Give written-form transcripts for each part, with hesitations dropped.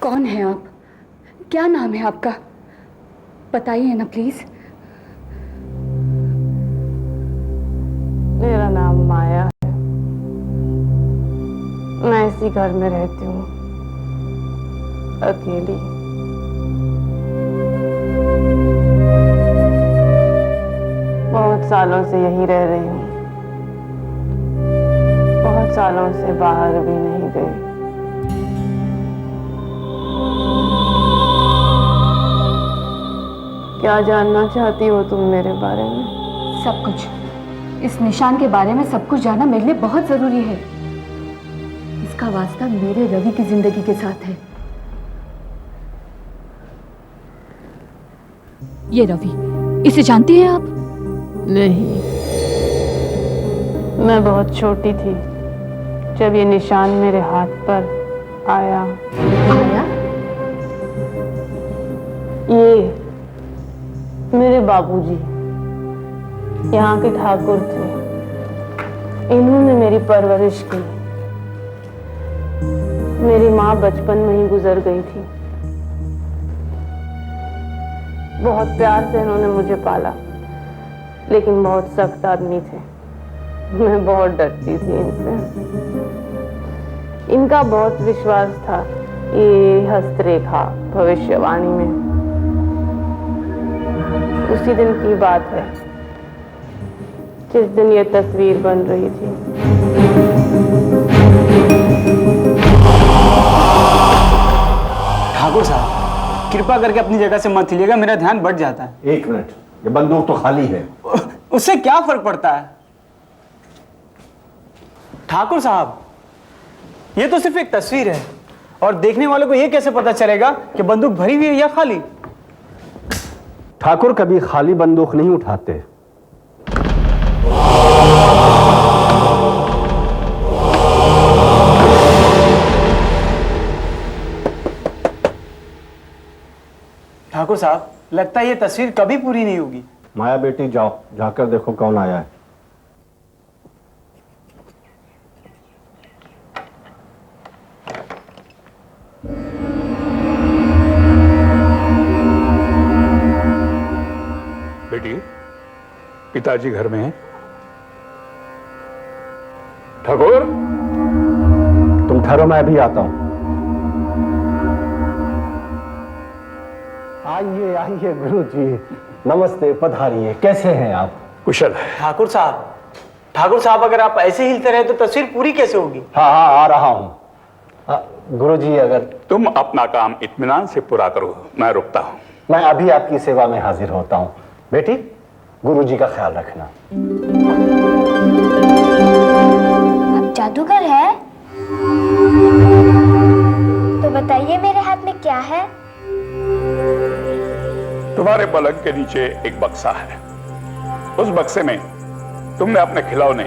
कौन है आप? क्या नाम है आपका? बताइए ना प्लीज। मेरा नाम माया है। मैं इसी घर में रहती हूँ, अकेली। बहुत सालों से यहीं रह रही हूँ। बहुत सालों से बाहर भी नहीं गई। क्या जानना चाहती हो तुम मेरे बारे में? सब कुछ। इस निशान के बारे में सब कुछ जानना मेरे लिए बहुत जरूरी है। इसका वास्ता मेरे रवि की जिंदगी के साथ है। ये रवि, इसे जानती हैं आप? नहीं, मैं बहुत छोटी थी जब ये निशान मेरे हाथ पर आया। ये मेरे बाबूजी यहाँ के ठाकुर थे। इन्होंने मेरी परवरिश की। मेरी माँ बचपन में ही गुजर गई थी। बहुत प्यार से इन्होंने मुझे पाला, लेकिन बहुत सख्त आदमी थे। मैं बहुत डरती थी इनसे। इनका बहुत विश्वास था ये हस्तरेखा भविष्यवाणी में। उसी दिन की बात है जिस दिन ये तस्वीर बन रही थी। ठाकुर साहब, कृपा करके अपनी जगह से मत हिलिएगा, मेरा ध्यान बढ़ जाता है। एक मिनट, ये बंदूक तो खाली है। उससे क्या फर्क पड़ता है ठाकुर साहब? ये तो सिर्फ एक तस्वीर है, और देखने वालों को ये कैसे पता चलेगा कि बंदूक भरी हुई है या खाली? ठाकुर कभी खाली बंदूक नहीं उठाते। ठाकुर साहब, लगता है ये तस्वीर कभी पूरी नहीं होगी। माया बेटी, जाओ, जाकर देखो कौन आया है। बेटी, पिताजी घर में हैं? ठाकुर, तुम ठहरो, मैं भी आता हूं। आइए आइए गुरुजी, नमस्ते, पधारिए। कैसे हैं आप? कुशल है। ठाकुर साहब, अगर आप ऐसे हिलते रहे तो तस्वीर पूरी कैसे होगी? हाँ हाँ, आ रहा हूं। गुरुजी, अगर तुम अपना काम इत्मीनान से पूरा करो, मैं रुकता हूं। मैं अभी आपकी सेवा में हाजिर होता हूं। बेटी, गुरुजी का ख्याल रखना। आप जादूगर है? तो बताइए मेरे हाथ में क्या है? तुम्हारे पलंग के नीचे एक बक्सा है। उस बक्से में तुमने अपने खिलौने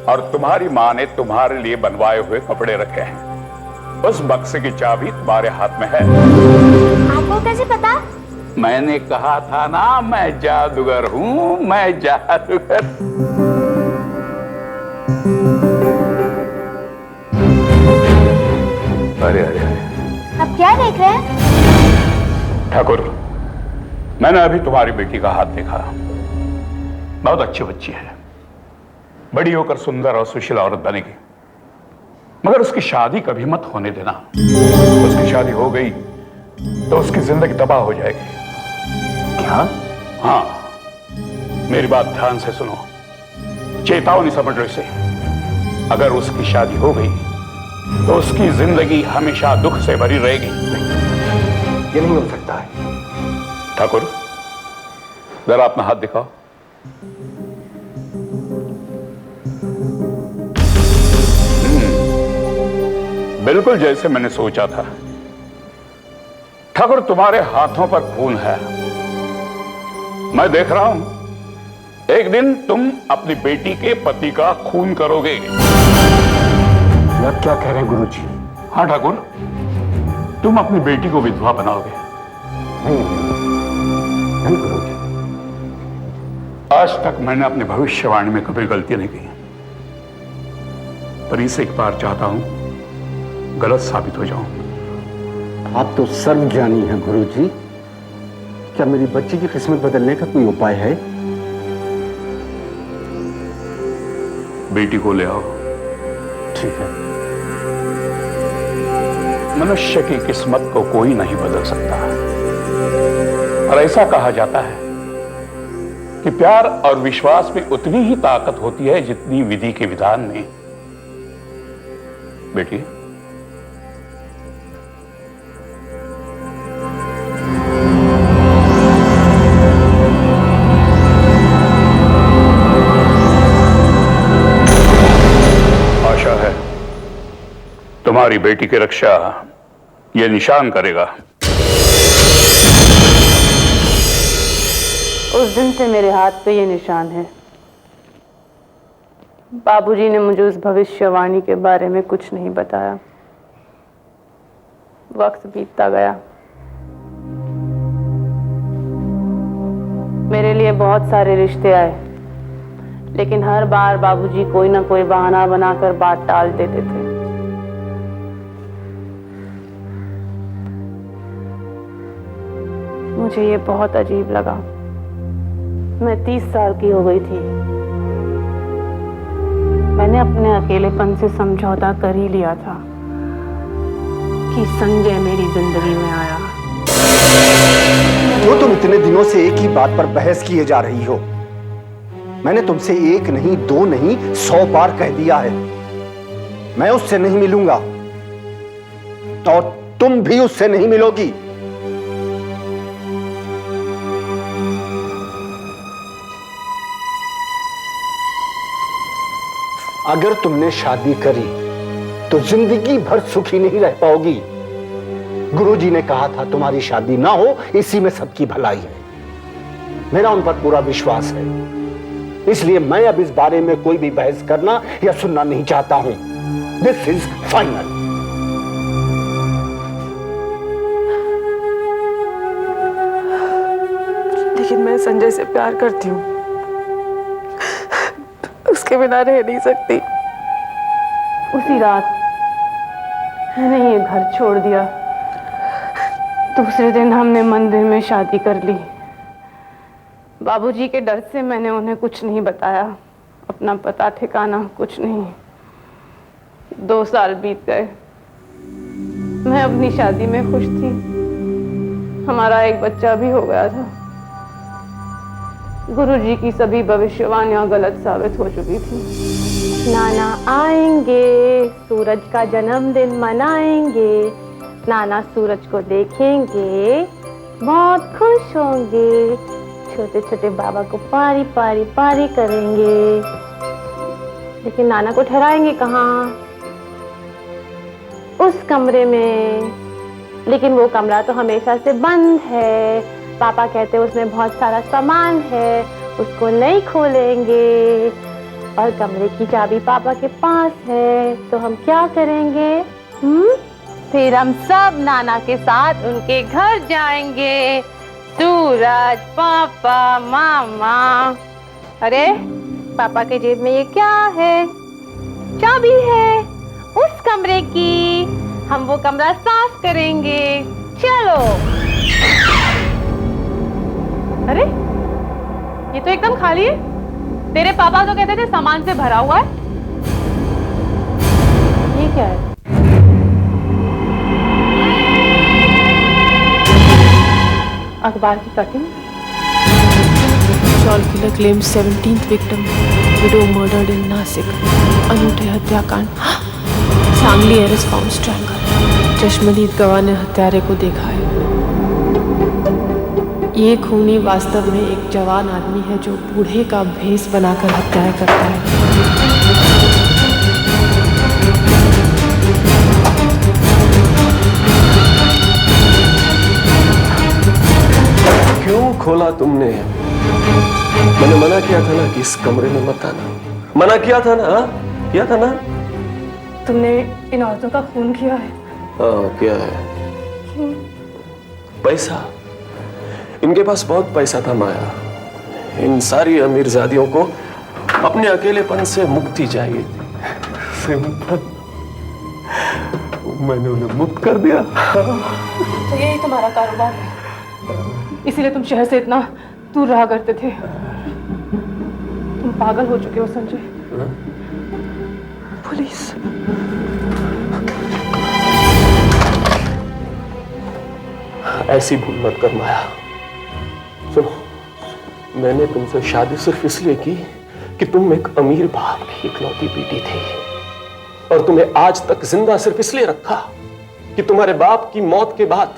और तुम्हारी मां ने तुम्हारे लिए बनवाए हुए कपड़े रखे हैं। उस बक्से की चाबी तुम्हारे हाथ में है। आपको कैसे पता? मैंने कहा था ना, मैं जादूगर हूं, मैं जादूगर। अरे अरे अरे, आप क्या देख रहे हैं? ठाकुर, मैंने अभी तुम्हारी बेटी का हाथ देखा। बहुत अच्छी बच्ची है, बड़ी होकर सुंदर और सुशील औरत बनेगी, मगर उसकी शादी कभी मत होने देना। उसकी शादी हो गई तो उसकी जिंदगी तबाह हो जाएगी। क्या? हाँ, मेरी बात ध्यान से सुनो, चेतावनी समझ लो इसे। अगर उसकी शादी हो गई तो उसकी जिंदगी हमेशा दुख से भरी रहेगी। ये नहीं हो सकता है। ठाकुर, जरा अपना हाथ दिखाओ। बिल्कुल जैसे मैंने सोचा था। ठाकुर, तुम्हारे हाथों पर खून है। मैं देख रहा हूं, एक दिन तुम अपनी बेटी के पति का खून करोगे। आप क्या कह रहे हैं गुरुजी? हाँ ठाकुर, तुम अपनी बेटी को विधवा बनाओगे। नहीं गुरुजी। आज तक मैंने अपनी भविष्यवाणी में कभी गलती नहीं की, पर इस एक बार चाहता हूं गलत साबित हो जाऊं। आप तो सर्वज्ञानी हैं गुरुजी। क्या मेरी बच्ची की किस्मत बदलने का कोई उपाय है? बेटी को ले आओ। ठीक है। मनुष्य की किस्मत को कोई नहीं बदल सकता, और ऐसा कहा जाता है कि प्यार और विश्वास में उतनी ही ताकत होती है जितनी विधि के विधान में। बेटी, आशा है तुम्हारी बेटी की रक्षा यह निशान करेगा। उस दिन से मेरे हाथ पे ये निशान है। बाबूजी ने मुझे उस भविष्यवाणी के बारे में कुछ नहीं बताया। वक्त बीतता गया। मेरे लिए बहुत सारे रिश्ते आए, लेकिन हर बार बाबूजी कोई ना कोई बहाना बनाकर बात टाल देते थे। मुझे ये बहुत अजीब लगा। मैं 30 साल की हो गई थी। मैंने अपने अकेलेपन से समझौता कर ही लिया था कि संजय मेरी जिंदगी में आया। क्यों तुम इतने दिनों से एक ही बात पर बहस किए जा रही हो? मैंने तुमसे 1 नहीं 2 नहीं 100 बार कह दिया है, मैं उससे नहीं मिलूंगा और तुम भी उससे नहीं मिलोगी। अगर तुमने शादी करी तो जिंदगी भर सुखी नहीं रह पाओगी। गुरुजी ने कहा था तुम्हारी शादी ना हो, इसी में सबकी भलाई है। मेरा उन पर पूरा विश्वास है, इसलिए मैं अब इस बारे में कोई भी बहस करना या सुनना नहीं चाहता हूं। This is final. लेकिन मैं संजय से प्यार करती हूँ, उसके बिना रह नहीं सकती। उसी रात मैंने ये घर छोड़ दिया। दूसरे दिन हमने मंदिर में शादी कर ली। बाबूजी के डर से मैंने उन्हें कुछ नहीं बताया, अपना पता ठिकाना कुछ नहीं। 2 साल बीत गए। मैं अपनी शादी में खुश थी। हमारा एक बच्चा भी हो गया था। गुरुजी की सभी भविष्यवाणियां गलत साबित हो चुकी थी। नाना आएंगे, सूरज का जन्मदिन मनाएंगे, नाना सूरज को देखेंगे, बहुत खुश होंगे, छोटे छोटे बाबा को पारी पारी पारी करेंगे। लेकिन नाना को ठहराएंगे कहाँ? उस कमरे में। लेकिन वो कमरा तो हमेशा से बंद है। पापा कहते हैं उसमें बहुत सारा सामान है, उसको नहीं खोलेंगे। और कमरे की चाबी पापा के पास है, तो हम क्या करेंगे? फिर हम सब नाना के साथ उनके घर जाएंगे। सूरज, पापा, मामा। अरे पापा के जेब में ये क्या है? चाबी है उस कमरे की। हम वो कमरा साफ करेंगे। चलो। अरे ये तो एकदम खाली है। तेरे पापा तो कहते थे सामान से भरा हुआ है। ये क्या है? अखबार की cutting. Shawl killer claims 17th victim, widow murdered in Nasik. अनूठे हत्याकांड। Sangli arrest found strangled. चश्मदीद गवाह ने हत्यारे को देखा है। ये खूनी वास्तव में एक जवान आदमी है जो बूढ़े का भेष बनाकर हत्याएं करता है। क्यों खोला तुमने? मैंने मना किया था ना कि इस कमरे में मत आना। मना किया था ना? किया था ना? तुमने इन औरतों का खून किया है। हाँ किया है। पैसा, इनके पास बहुत पैसा था माया। इन सारी अमीरजादियों को अपने अकेलेपन से मुक्ति चाहिए थी। सिंपल। मैंने उन्हें मुक्त कर दिया। तो यही तुम्हारा कारोबार है, इसीलिए तुम शहर से इतना दूर रहा करते थे। तुम पागल हो चुके हो संजय। पुलिस। ऐसी भूल मत कर माया। सुनो, मैंने तुमसे शादी सिर्फ इसलिए की कि तुम एक अमीर बाप की इकलौती बेटी थी, और तुम्हें आज तक जिंदा सिर्फ इसलिए रखा कि तुम्हारे बाप की मौत के बाद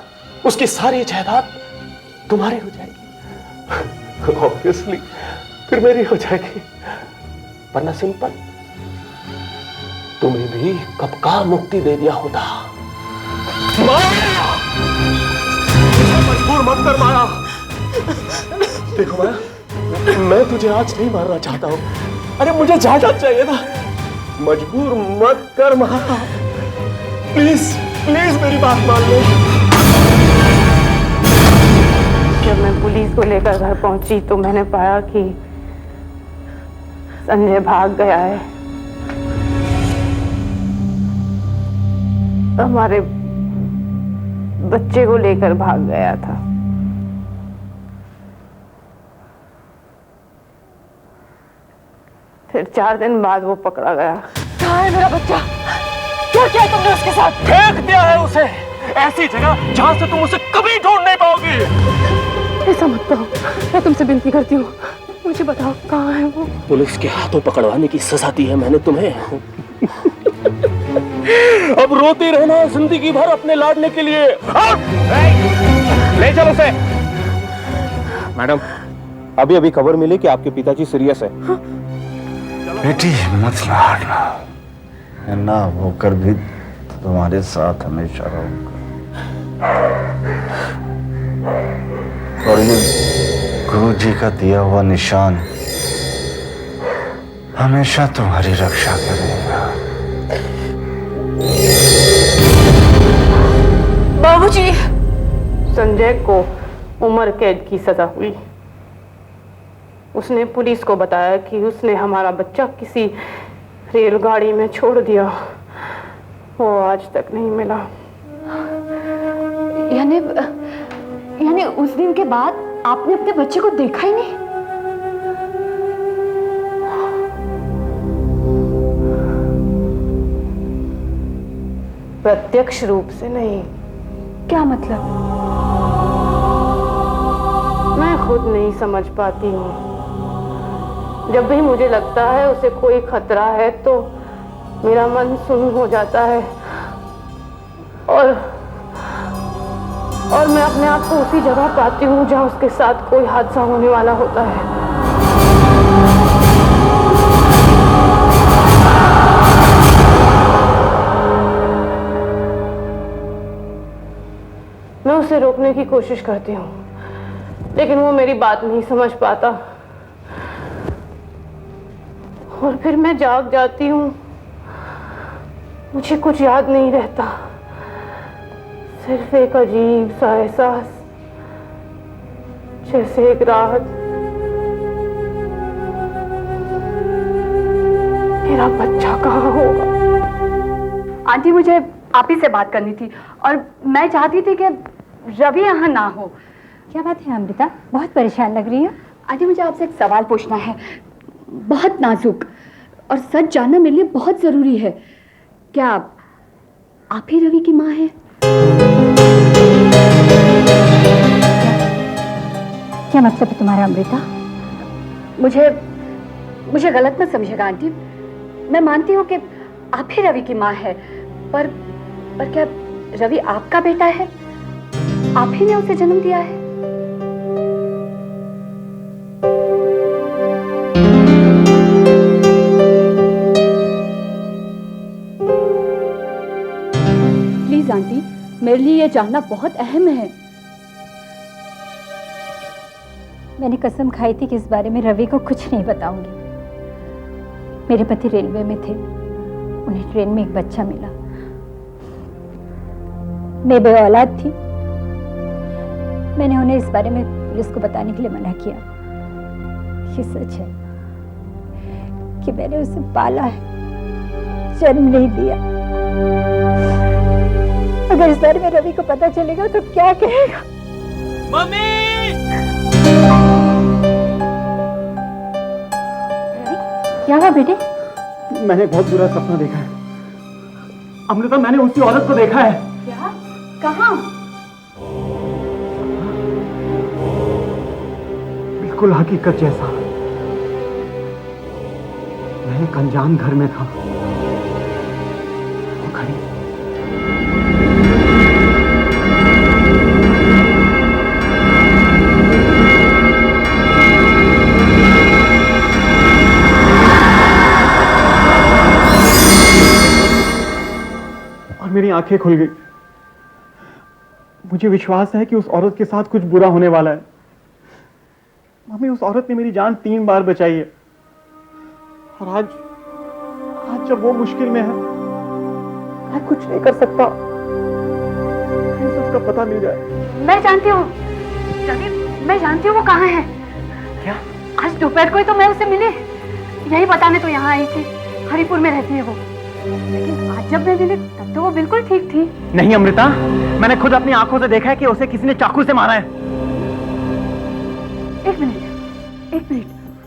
उसकी सारी जायदाद तुम्हारी हो जाएगी। ऑब्वियसली फिर मेरी हो जाएगी, वरना सिंपल तुम्हें भी कब का मुक्ति दे दिया होता। माया, मजबूर मत कर माया। देखो माया, मैं तुझे आज नहीं मारना चाहता हूं, अरे मुझे जायदाद चाहिए था। मजबूर मत कर माया, प्लीज प्लीज मेरी बात मान लो। जब मैं पुलिस को लेकर घर पहुंची तो मैंने पाया कि संजय भाग गया है। हमारे बच्चे को लेकर भाग गया था। फिर 4 दिन बाद वो पकड़ा गया। कहाँ है मेरा बच्चा? क्या किया तुमने उसके साथ? फेंक दिया है उसे ऐसी जगह जहां से तुम उसे कभी ढूंढ नहीं पाओगी। ऐसा मत कहो, मैं तुमसे विनती करती हूँ, मुझे बताओ कहाँ है वो? पुलिस के हाथों पकड़वाने की सजा दी है मैंने तुम्हें। अब रोती रहना है जिंदगी भर अपने लाडने के लिए। ले चलो उसे। मैडम, अभी अभी खबर मिली कि आपके पिताजी सीरियस है। बेटी हिम्मत ना हारना, ना होकर भी तुम्हारे साथ हमेशा रहूंगा। और ये गुरु जी का दिया हुआ निशान हमेशा तुम्हारी रक्षा करेगा। बाबूजी। संजय को उम्र कैद की सजा हुई। उसने पुलिस को बताया कि उसने हमारा बच्चा किसी रेलगाड़ी में छोड़ दिया, वो आज तक नहीं मिला। यानी उस दिन के बाद आपने अपने बच्चे को देखा ही नहीं? प्रत्यक्ष रूप से नहीं। क्या मतलब? मैं खुद नहीं समझ पाती हूँ। जब भी मुझे लगता है उसे कोई खतरा है तो मेरा मन सुन्न हो जाता है, और मैं अपने आप को उसी जगह पाती हूँ जहाँ उसके साथ कोई हादसा होने वाला होता है। मैं उसे रोकने की कोशिश करती हूँ, लेकिन वो मेरी बात नहीं समझ पाता, और फिर मैं जाग जाती हूँ। मुझे कुछ याद नहीं रहता, सिर्फ एक अजीब सा एहसास, जैसे एक राहत। मेरा बच्चा कहाँ होगा? आंटी, मुझे आप ही से बात करनी थी, और मैं चाहती थी कि रवि यहाँ ना हो। क्या बात है अमृता, बहुत परेशान लग रही है। आंटी, मुझे आपसे एक सवाल पूछना है, बहुत नाजुक, और सच जानना मेरे लिए बहुत जरूरी है। क्या आप ही रवि की माँ हैं? क्या मतलब है तुम्हारा अमृता? मुझे गलत मत समझिएगा आंटी, मैं मानती हूँ कि आप ही रवि की माँ है, पर क्या रवि आपका बेटा है? आप ही ने उसे जन्म दिया है? प्लीज आंटी, मेरे लिए यह जानना बहुत अहम है। मैंने कसम खाई थी कि इस बारे में रवि को कुछ नहीं बताऊंगी। मेरे पति रेलवे में थे, उन्हें ट्रेन में एक बच्चा मिला। मैं बेऔलाद थी। मैंने उन्हें इस बारे में पुलिस को बताने के लिए मना किया। ये सच है कि मैंने उसे पाला है, जन्म नहीं दिया। अगर इस बारे में रवि को पता चलेगा तो क्या कहेगा? मम्मी! क्या हुआ बेटे? मैंने एक बहुत बुरा सपना देखा है अमृता, मैंने उसी औरत को देखा है। क्या? कहाँ? बिल्कुल हकीकत जैसा। मैं एक अनजान घर में था, वो खड़ी और मेरी आंखें खुल गई। मुझे विश्वास है कि उस औरत के साथ कुछ बुरा होने वाला है। मम्मी, उस औरत ने मेरी जान 3 बार बचाई है और आज जब वो मुश्किल में है, मैं कुछ नहीं कर सकता। कहीं से उसका पता मिल जाए। मैं जानती हूँ रवि, मैं जानती हूँ वो कहाँ है। क्या? आज दोपहर को ही तो मैं उससे मिली, यही बताने तो यहाँ आई थी। हरिपुर में रहती है वो, लेकिन आज जब मैं मिली तब तो वो बिल्कुल ठीक थी। नहीं अमृता, मैंने खुद अपनी आंखों से देखा है कि उसे किसी ने चाकू से मारा है। एक मिनट,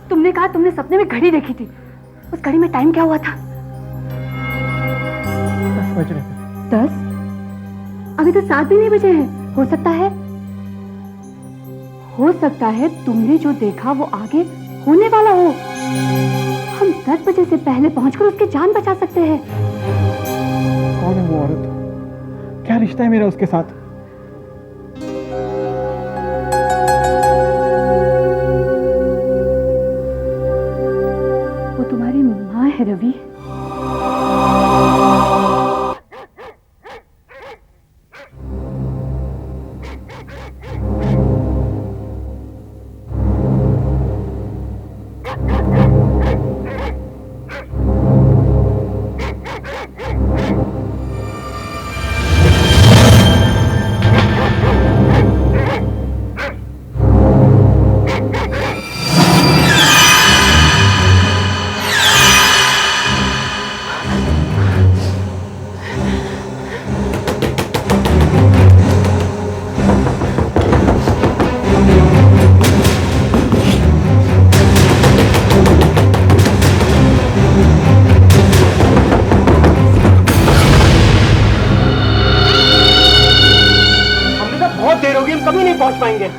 तुमने कहा तुमने सपने में घड़ी देखी थी। उस घड़ी में टाइम क्या हुआ था? 10 बज रहे थे। 10? अभी तो 7 भी नहीं बजे हैं। हो सकता है तुमने जो देखा वो आगे होने वाला हो। हम 10 बजे से पहले पहुंचकर उसकी जान बचा सकते हैं। कौन है वो औरत? क्या रिश्ता है मेरा उसके साथ? वो तुम्हारी माँ है रवि।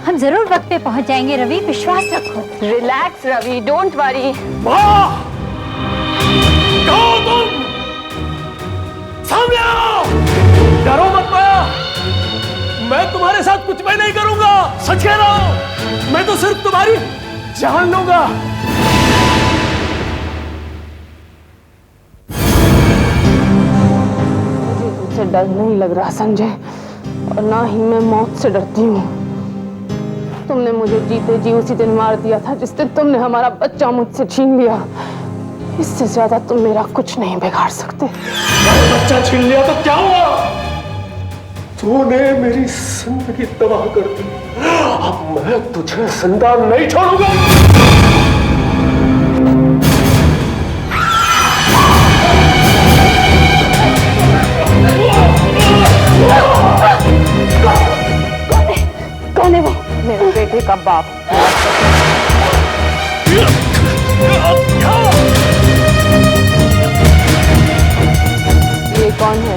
हम जरूर वक्त पे पहुंच जाएंगे रवि, विश्वास रखो। Relax Ravi, don't worry. तुम सामने आओ। डरो मत माया, मैं तुम्हारे साथ कुछ भी नहीं करूंगा। सच कह रहा हूं, मैं तो सिर्फ तुम्हारी जान लूंगा। मुझे तुमसे डर नहीं लग रहा संजय, और ना ही मैं मौत से डरती हूँ। तुमने मुझे जीते जी उसी दिन मार दिया था जिस दिन तुमने हमारा बच्चा मुझसे छीन लिया। इससे ज्यादा तुम मेरा कुछ नहीं बिगाड़ सकते। बच्चा छीन लिया तो क्या हुआ? तूने मेरी जिंदगी तबाह कर दी। अब मैं तुझे जिंदा नहीं छोड़ूंगा। कौन है वो? मेरे बेटे का बाप। ये कौन है?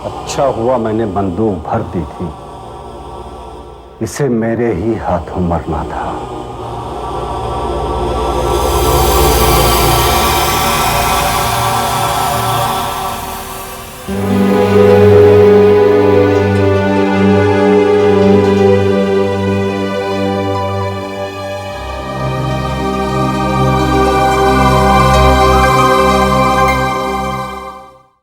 अच्छा हुआ मैंने बंदूक भर दी थी, इसे मेरे ही हाथों मरना था।